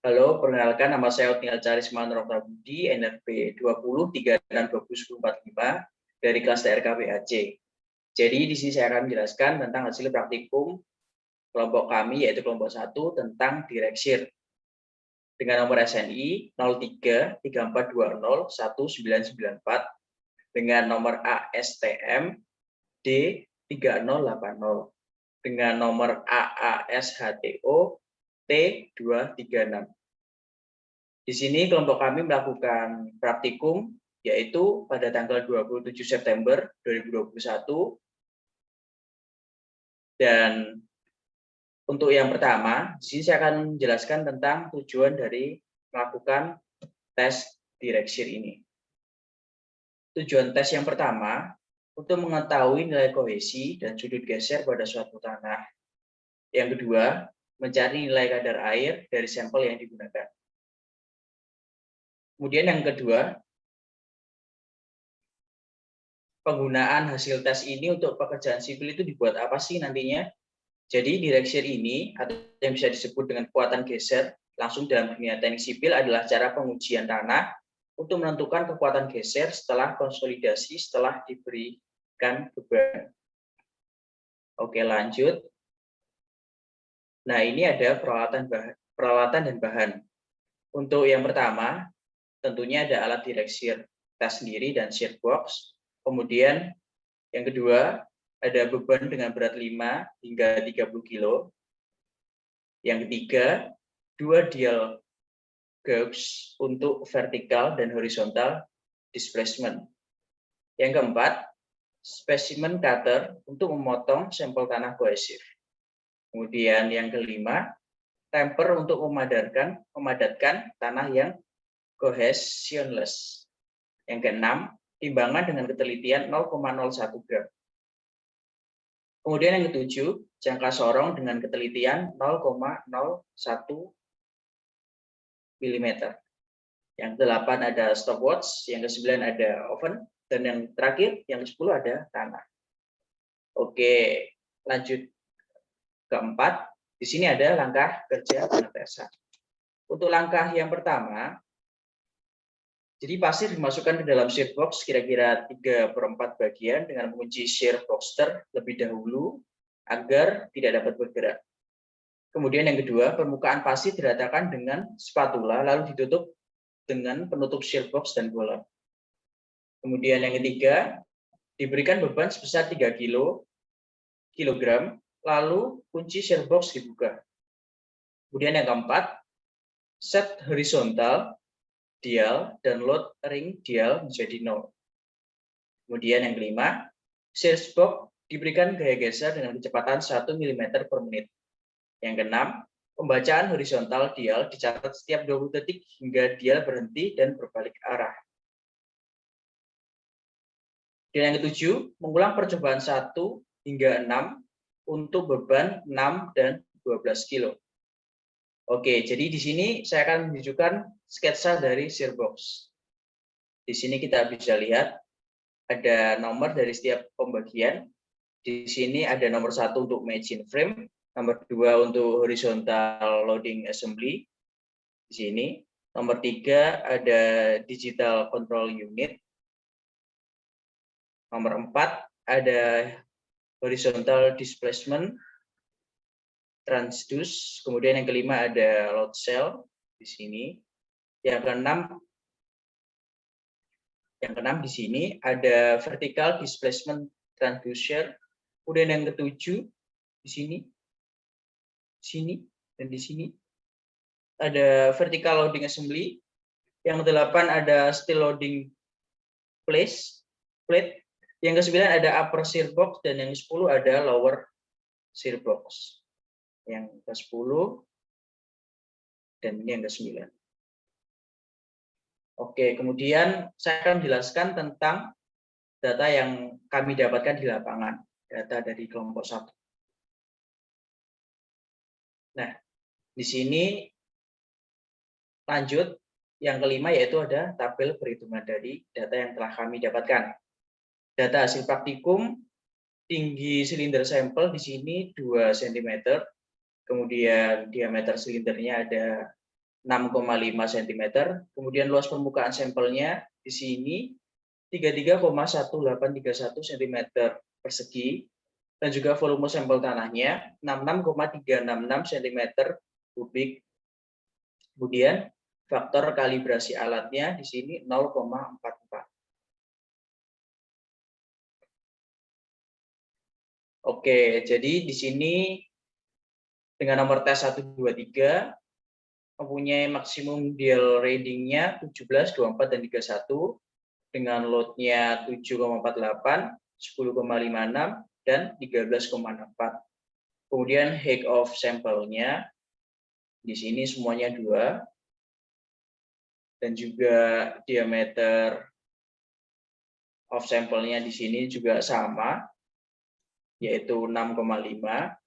Halo, perkenalkan nama saya Otniel Charisma Nurokta Budi, NRP 20 36 20 10 45 dari kelas TRK BAC. Jadi di sini saya akan menjelaskan tentang hasil praktikum kelompok kami, yaitu kelompok 1 tentang Direxir dengan nomor SNI 03 3420 1994 dengan nomor ASTM D 3080 dengan nomor AASHTO T236. Di sini kelompok kami melakukan praktikum yaitu pada tanggal 27 September 2021. Dan untuk yang pertama, di sini saya akan menjelaskan tentang tujuan dari melakukan tes Direxir ini. Tujuan tes yang pertama untuk mengetahui nilai kohesi dan sudut geser pada suatu tanah. Yang kedua, mencari nilai kadar air dari sampel yang digunakan. Kemudian yang kedua, penggunaan hasil tes ini untuk pekerjaan sipil itu dibuat apa sih nantinya? Jadi Direxir ini atau yang bisa disebut dengan kekuatan geser langsung dalam dunia teknik sipil adalah cara pengujian tanah untuk menentukan kekuatan geser setelah konsolidasi setelah diberikan beban. Oke, lanjut. Nah, ini ada peralatan dan bahan. Untuk yang pertama, tentunya ada alat Direxir tes sendiri dan shear box. Kemudian yang kedua, ada beban dengan berat 5 hingga 30 kilo. Yang ketiga, 2 dial gauge untuk vertikal dan horizontal displacement. Yang keempat, spesimen cutter untuk memotong sampel tanah kohesif. Kemudian yang kelima, temper untuk memadatkan tanah yang cohesionless. Yang keenam, timbangan dengan ketelitian 0,01 gram. Kemudian yang ketujuh, jangka sorong dengan ketelitian 0,01 mm. Yang ke-8 ada stopwatch, yang ke-9 ada oven, dan yang terakhir, yang ke-10 ada tanah. Oke, lanjut keempat. Di sini ada langkah kerja pengetesan. Untuk langkah yang pertama, jadi pasir dimasukkan ke dalam shear box kira-kira 3/4 bagian dengan mengunci shear box terlebih dahulu agar tidak dapat bergerak. Kemudian yang kedua, permukaan pasir diratakan dengan spatula lalu ditutup dengan penutup shear box dan bola. Kemudian yang ketiga, diberikan beban sebesar 3 kilogram lalu kunci shear box dibuka. Kemudian yang keempat, set horizontal dial dan load ring dial menjadi 0. Kemudian yang kelima, shear box diberikan gaya geser dengan kecepatan 1 mm per menit. Yang keenam, pembacaan horizontal dial dicatat setiap 20 detik hingga dial berhenti dan berbalik arah. Dan yang ketujuh, mengulang percobaan 1 hingga 6 untuk beban 6 dan 12 kilo. Oke, jadi di sini saya akan menunjukkan sketsa dari shear box. Di sini kita bisa lihat ada nomor dari setiap pembagian. Di sini ada nomor 1 untuk machine frame, nomor 2 untuk horizontal loading assembly. Di sini nomor 3 ada digital control unit. Nomor 4 ada horizontal displacement transduce. Kemudian yang kelima ada load cell di sini. Yang keenam di sini ada vertical displacement transducer. Kemudian yang ketujuh di sini dan di sini ada vertical loading assembly. Yang ke-8 ada steel loading plate. Yang ke-9 ada upper shear box dan yang ke-10 ada lower shear box. Yang ke-10 dan ini yang ke-9. Oke, kemudian saya akan menjelaskan tentang data yang kami dapatkan di lapangan, data dari kelompok 1. Nah, di sini lanjut yang kelima yaitu ada tabel perhitungan dari data yang telah kami dapatkan. Data hasil praktikum, tinggi silinder sampel di sini 2 cm, kemudian diameter silindernya ada 6,5 cm. Kemudian luas permukaan sampelnya di sini 33,1831 cm persegi. Dan juga volume sampel tanahnya 66,366 cm kubik. Kemudian faktor kalibrasi alatnya di sini 0,44. Oke, jadi di sini dengan nomor tes 123 mempunyai maksimum dial reading-nya 17, 24, dan 31 dengan load-nya 7,48, 10,56, dan 13,64. Kemudian height of sample-nya di sini semuanya 2, dan juga diameter of sample-nya di sini juga sama, yaitu 6,5.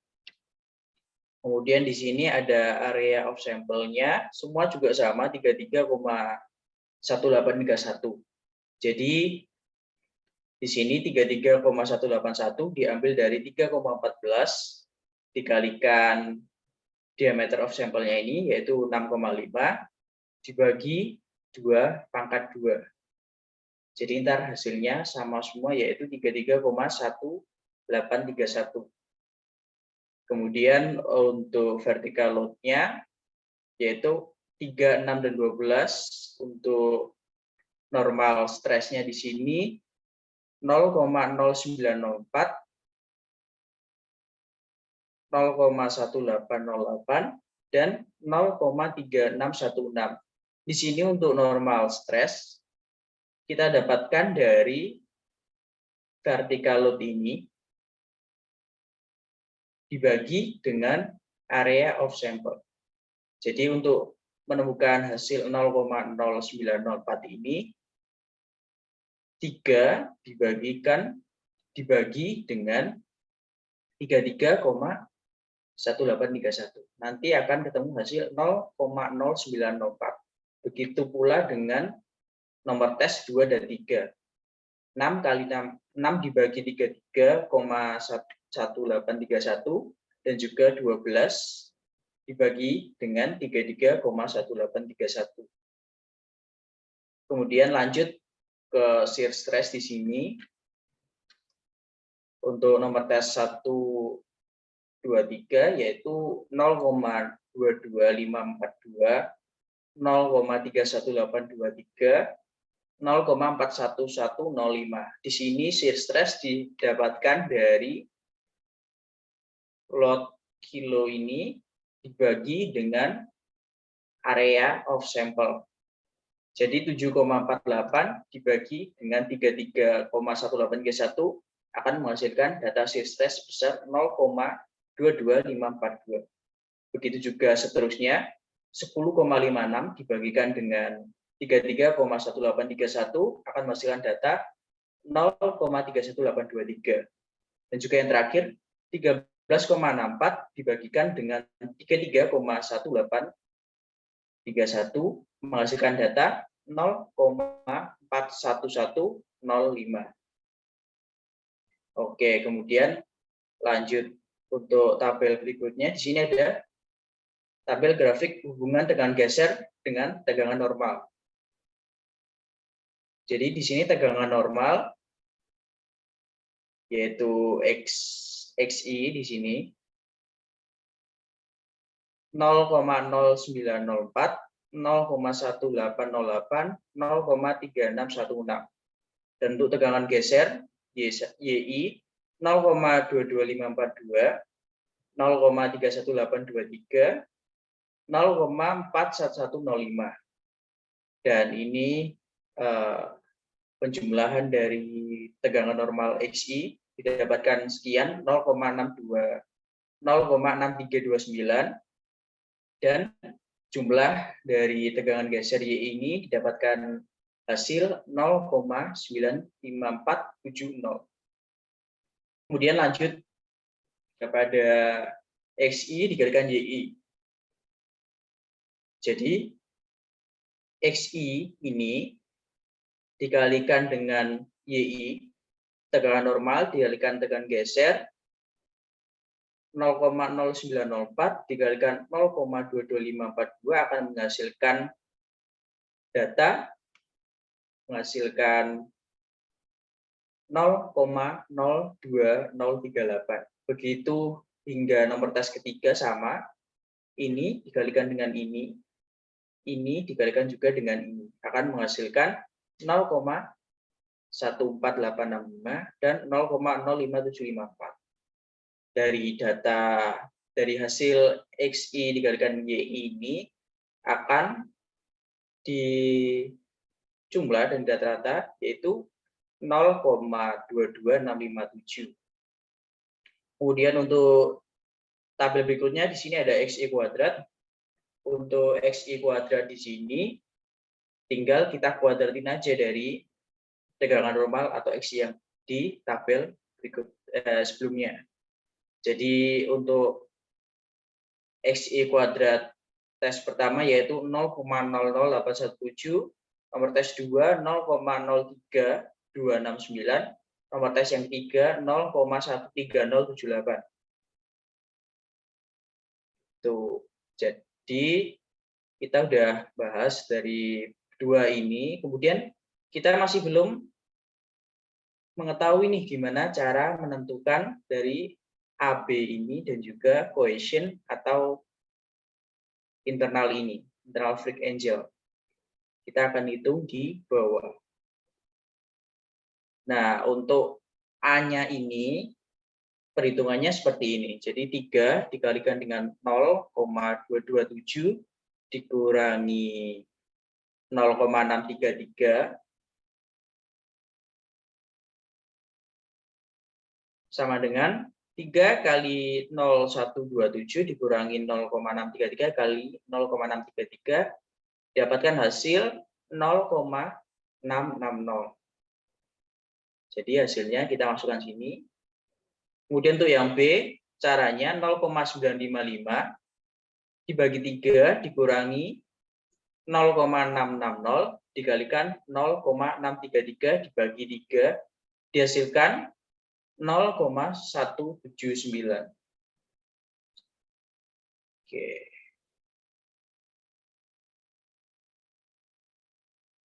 Kemudian di sini ada area of sample-nya, semua juga sama, 33,1831. Jadi di sini 33,181 diambil dari 3,14 dikalikan diameter of sampelnya ini, yaitu 6,5, dibagi 2/2. Jadi ntar hasilnya sama semua, yaitu 33,1831. Kemudian untuk vertical load-nya, yaitu 3, 6, dan 12. Untuk normal stress-nya di sini 0,0904, 0,1808, dan 0,3616. Di sini untuk normal stress kita dapatkan dari vertical load ini dibagi dengan area of sample. Jadi untuk menemukan hasil 0,0904 ini 3 dibagi dengan 33,1831. Nanti akan ketemu hasil 0,0904. Begitu pula dengan nomor tes 2 dan 3. 6 kali 6 dibagi 33,1831 dan juga 12 dibagi dengan 33,1831. Kemudian lanjut ke shear stress di sini. Untuk nomor tes 123 yaitu 0,22542, 0,31823, 0,41105. Di sini shear stress didapatkan dari load kilo ini dibagi dengan area of sample. Jadi 7,48 dibagi dengan 33,1831 akan menghasilkan data shear stress sebesar 0,22542. Begitu juga seterusnya, 10,56 dibagikan dengan 33,1831 akan menghasilkan data 0,31823. Dan juga yang terakhir, 13,64 dibagikan dengan 33,1831 menghasilkan data 0,41105. Oke, kemudian lanjut untuk tabel berikutnya. Di sini ada tabel grafik hubungan tegangan geser dengan tegangan normal. Jadi di sini tegangan normal yaitu XI di sini 0,0904, 0,1808, 0,3616. Dan untuk tegangan geser YI 0,22542, 0,31823, 0,41105. Dan ini penjumlahan dari tegangan normal XI didapatkan sekian 0,6329 dan jumlah dari tegangan geser Y ini didapatkan hasil 0,95470. Kemudian lanjut kepada XI dikalikan YI. Jadi XI ini dikalikan dengan YI, tegangan normal dikalikan tegangan geser, 0,0904 dikalikan 0,22542 akan menghasilkan data menghasilkan 0,02038. Begitu hingga nomor tes ketiga sama, ini dikalikan dengan ini dikalikan juga dengan ini, akan menghasilkan 0,14865 dan 0,05754. Dari data dari hasil XI dikalikan YI ini akan dijumlah dan rata-rata yaitu 0,22657. Kemudian untuk tabel berikutnya di sini ada XI kuadrat. Untuk XI kuadrat di sini tinggal kita kuadratin aja dari tegangan normal atau XI yang di tabel berikut sebelumnya. Jadi untuk XI kuadrat tes pertama yaitu 0,00817, nomor tes 2 0,03269, nomor tes yang ketiga 0,13078. Tuh, jadi kita udah bahas dari dua ini, kemudian kita masih belum mengetahui nih gimana cara menentukan dari AB ini dan juga cohesion atau internal ini, internal freak angle. Kita akan hitung di bawah. Nah, untuk A-nya ini perhitungannya seperti ini. Jadi 3 dikalikan dengan 0,227 dikurangi 0,633 sama dengan 3 kali 0,127 dikurangi 0,633 kali 0,633 dapatkan hasil 0,660. Jadi hasilnya kita masukkan sini. Kemudian untuk yang B, caranya 0,955 dibagi 3 dikurangi 0,660 dikalikan 0,633 dibagi 3 dihasilkan 0,179. Oke.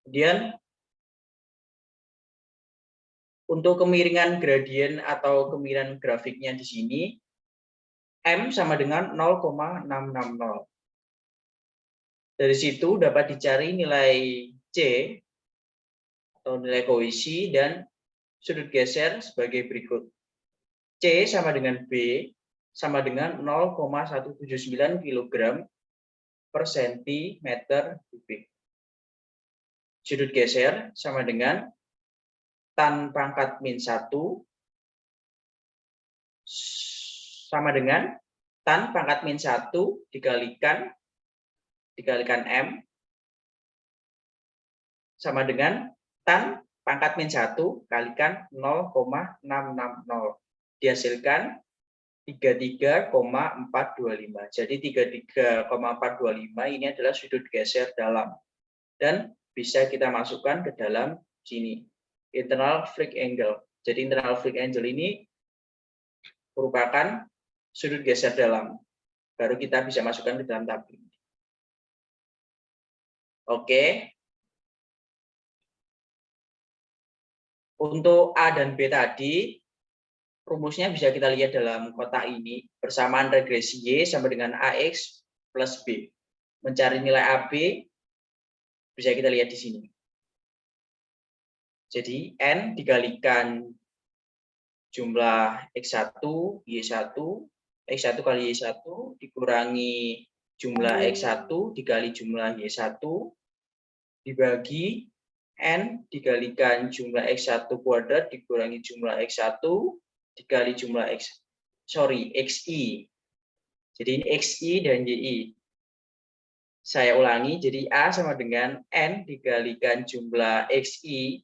Kemudian untuk kemiringan gradien atau kemiringan grafiknya di sini M sama dengan 0,660. Dari situ dapat dicari nilai C atau nilai kohesi dan sudut geser sebagai berikut. C sama dengan B sama dengan 0,179 kg per cm kubik. Sudut geser sama dengan tan pangkat min 1 sama dengan tan pangkat min 1 dikalikan M sama dengan tan pangkat min 1 kalikan 0,660. Dihasilkan 33,425. Jadi 33,425 ini adalah sudut geser dalam. Dan bisa kita masukkan ke dalam sini. Internal freak angle. Jadi internal freak angle ini merupakan sudut geser dalam. Baru kita bisa masukkan ke dalam tabel. Oke. Untuk A dan B tadi, rumusnya bisa kita lihat dalam kotak ini. Persamaan regresi Y sama dengan AX plus B. Mencari nilai AB, bisa kita lihat di sini. Jadi N dikalikan jumlah X1, Y1, X1 kali Y1 dikurangi jumlah X1 dikali jumlah Y1 dibagi N dikalikan jumlah X1 kuadrat dikurangi jumlah X1 dikali jumlah XI. Jadi ini XI dan YI. Saya ulangi, jadi A sama dengan N dikalikan jumlah XI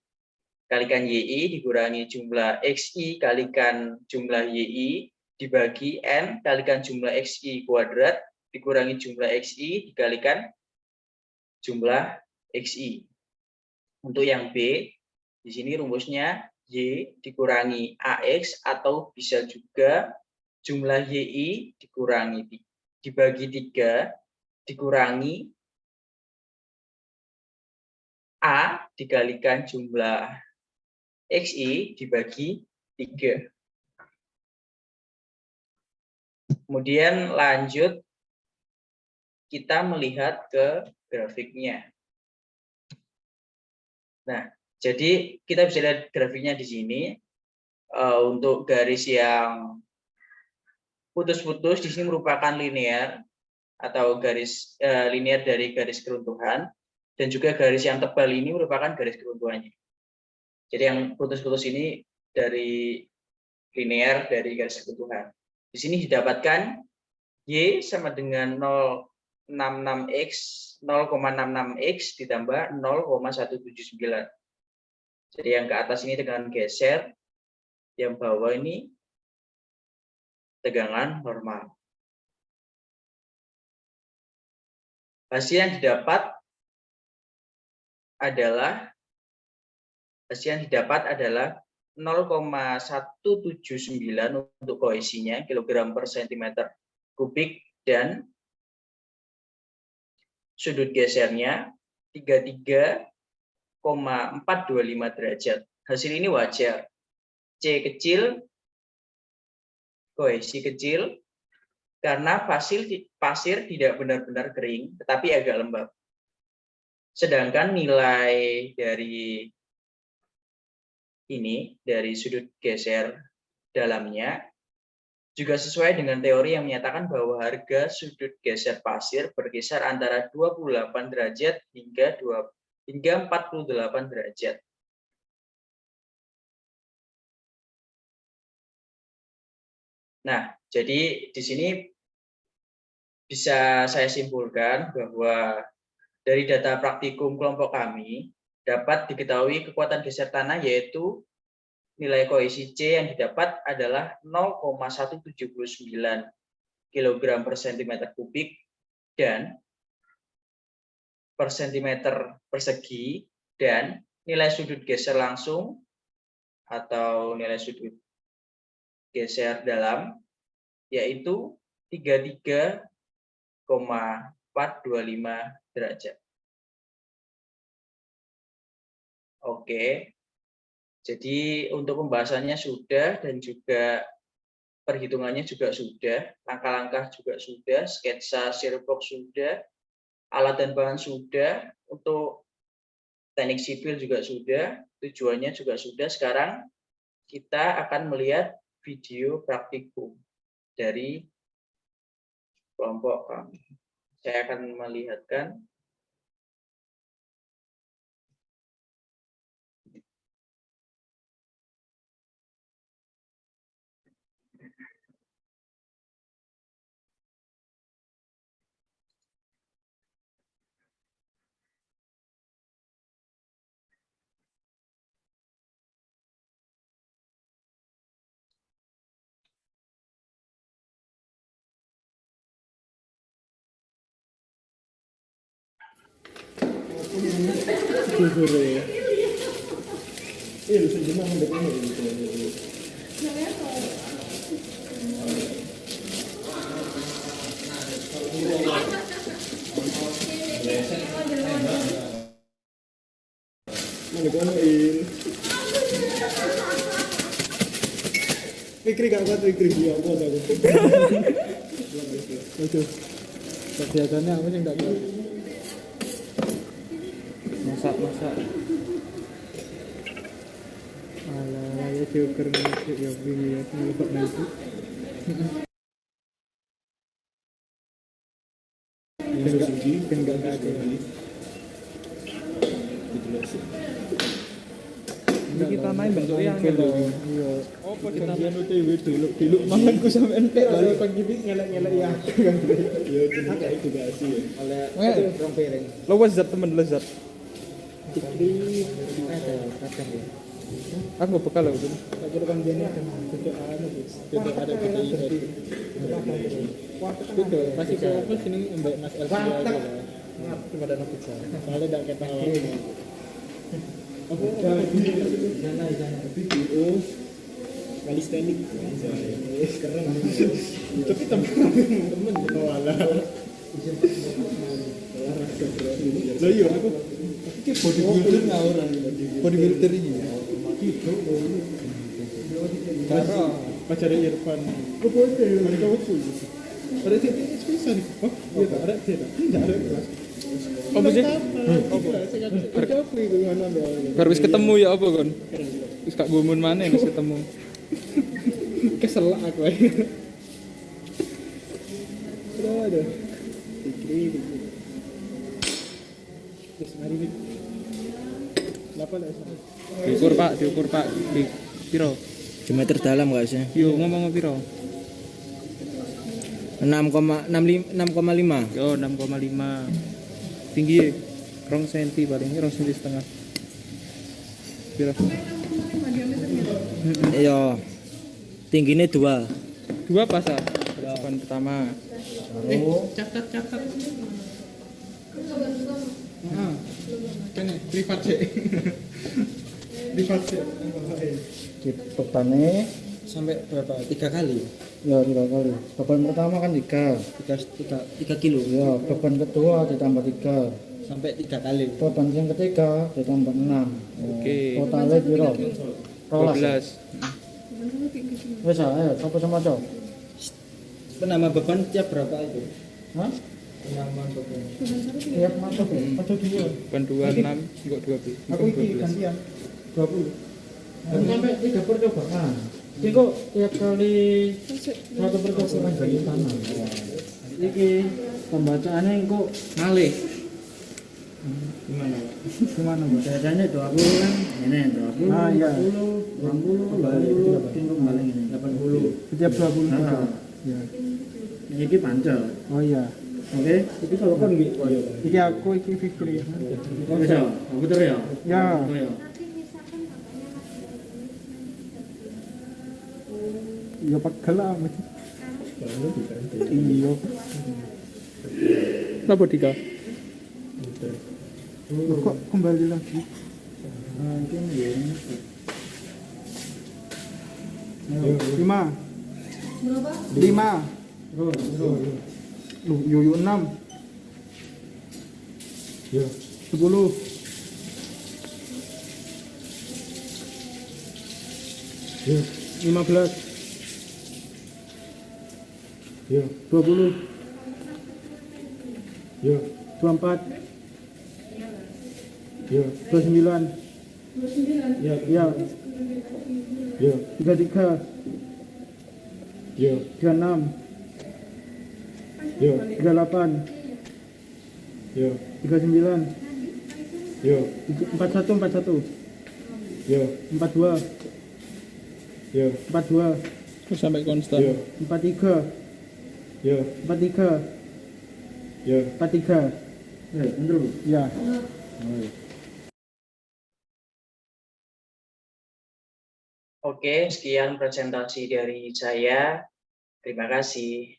kalikan YI dikurangi jumlah XI kalikan jumlah YI dibagi N kalikan jumlah XI kuadrat dikurangi jumlah XI dikalikan jumlah XI. Untuk yang B, di sini rumusnya Y dikurangi AX atau bisa juga jumlah YI dibagi 3 dikurangi A dikalikan jumlah XI dibagi 3. Kemudian lanjut kita melihat ke grafiknya. Nah, jadi kita bisa lihat grafiknya di sini. Untuk garis yang putus-putus di sini merupakan linear atau garis linear dari garis keruntuhan, dan juga garis yang tebal ini merupakan garis keruntuhannya. Jadi yang putus-putus ini dari linear dari garis keruntuhan. Di sini didapatkan Y sama dengan 0,66x ditambah 0,179. Jadi yang ke atas ini tegangan geser, yang bawah ini tegangan normal. Hasil yang didapat adalah 0,179 untuk kohesinya kilogram per sentimeter kubik, dan sudut gesernya 33,425 derajat. Hasil ini wajar. C kecil, kohesi kecil, karena pasir tidak benar-benar kering, tetapi agak lembab. Sedangkan nilai dari sudut geser dalamnya juga sesuai dengan teori yang menyatakan bahwa harga sudut geser pasir berkisar antara 28 derajat hingga 48 derajat. Nah, jadi di sini bisa saya simpulkan bahwa dari data praktikum kelompok kami dapat diketahui kekuatan geser tanah yaitu nilai kohesi C yang didapat adalah 0,179 kg per cm3 dan per cm persegi, dan nilai sudut geser langsung atau nilai sudut geser dalam yaitu 33,425 derajat. Oke. Jadi untuk pembahasannya sudah, dan juga perhitungannya juga sudah, langkah-langkah juga sudah, sketsa Sirbox sudah, alat dan bahan sudah, untuk teknik sipil juga sudah, tujuannya juga sudah. Sekarang kita akan melihat video praktikum dari kelompok kami. Saya akan melihatkan. Fikri gak kuat, Fikri ya apa aku. Oke. Kegiatannya apa sih enggak kuat? Masak. Alah, ya joker masak ya begini ya, ngelebak nanti. Enggak ada. Ini kita main bentuk yang gitu. Iya. Oh, kita main UTW dulu manganku sampe entek balik pagi iki ngelek-ngelek ya. Ya agak itu gak sih. Oleh rong piring. Lo lezat temen lezat. Iki kadang ya. Aku bekal lho. Aku rekam jene ada kita ini. Itu masih fokus ini Mbak Mas Elsa aja. Cuma ada pizza. Soalnya enggak kata awal. Apa? Jangan video. Kalistenik. Keren. Tapi temen walah. Lah iya aku iki bodybuilder ngawur bodybuilder iki. Karo pacare Irfan. Oh boleh, mereka waktu. Ada titik spesial nih. Oh, iya tak ada tidak. Tidak ada kelas. Apa sih? Baru wis ketemu ya apa kon? Wis gak gumun maneh wis ketemu. Keselak aku aja. Aduh. Dikri. Terus mari nih. Kenapa lah sana? Diukur Pak. Di piro? Di meter dalam guys ya. Yo ngomong piro? 6,5. Yo 6,5. Tinggi ya? 2 cm paling, 2 cm setengah. Piro? Iya. Tingginya 2. 2 pas ah. Depan pertama. Catat. Kan privat sih. Privat sih. Di bebannya Sampai berapa? 3 kali. ya 3 kali. Beban pertama kan 3 kilo. ya, beban kedua ditambah 3, Sampai 3 kali. beban yang ketiga ditambah 6. Oke. Totalnya piro? 12. Wes ayo sapa sama cok. Penambah beban tiap berapa itu? Hah? Penambahan beban. Tiap masuk ya. Aja dua. Bukan 26, enggak 12. Aku iki gantian 20. Sampai 3 percobaan. Iki kok tiap kali satu percobaan dari tanah. Iki pembacaannya kok Malih. Gimana? gimana Bu? Biasanya 20 kan ini 20. Ah, iya. 20, 80, tinggal paling ini 80. Setiap 20 Nah, Ya. ini pancel. Oh iya. Oke. Iki kalau kan iki. Iki aku iki Fikri. Wis ya, aku terus ya. Ya. Betul ya. Ya pegel lah. Iya. Kenapa 3? Loh, kok kembali lagi? Mungkin ya. 5. Berapa? 5. Loh, yoyo 6. Ya. 10. Ya. 15. Ya. 20. Ya. 24. Ya. 29. Ya. Ya. Ya. 33. Ya. 36. Ya. 38. Ya. 39. Ya. 41. Ya. 42. Ya. 42. Terus sampai konstan. Ya. 43. Ya. 43. Ya. 43. Bener. Ya. Oke, sekian presentasi dari saya. Terima kasih.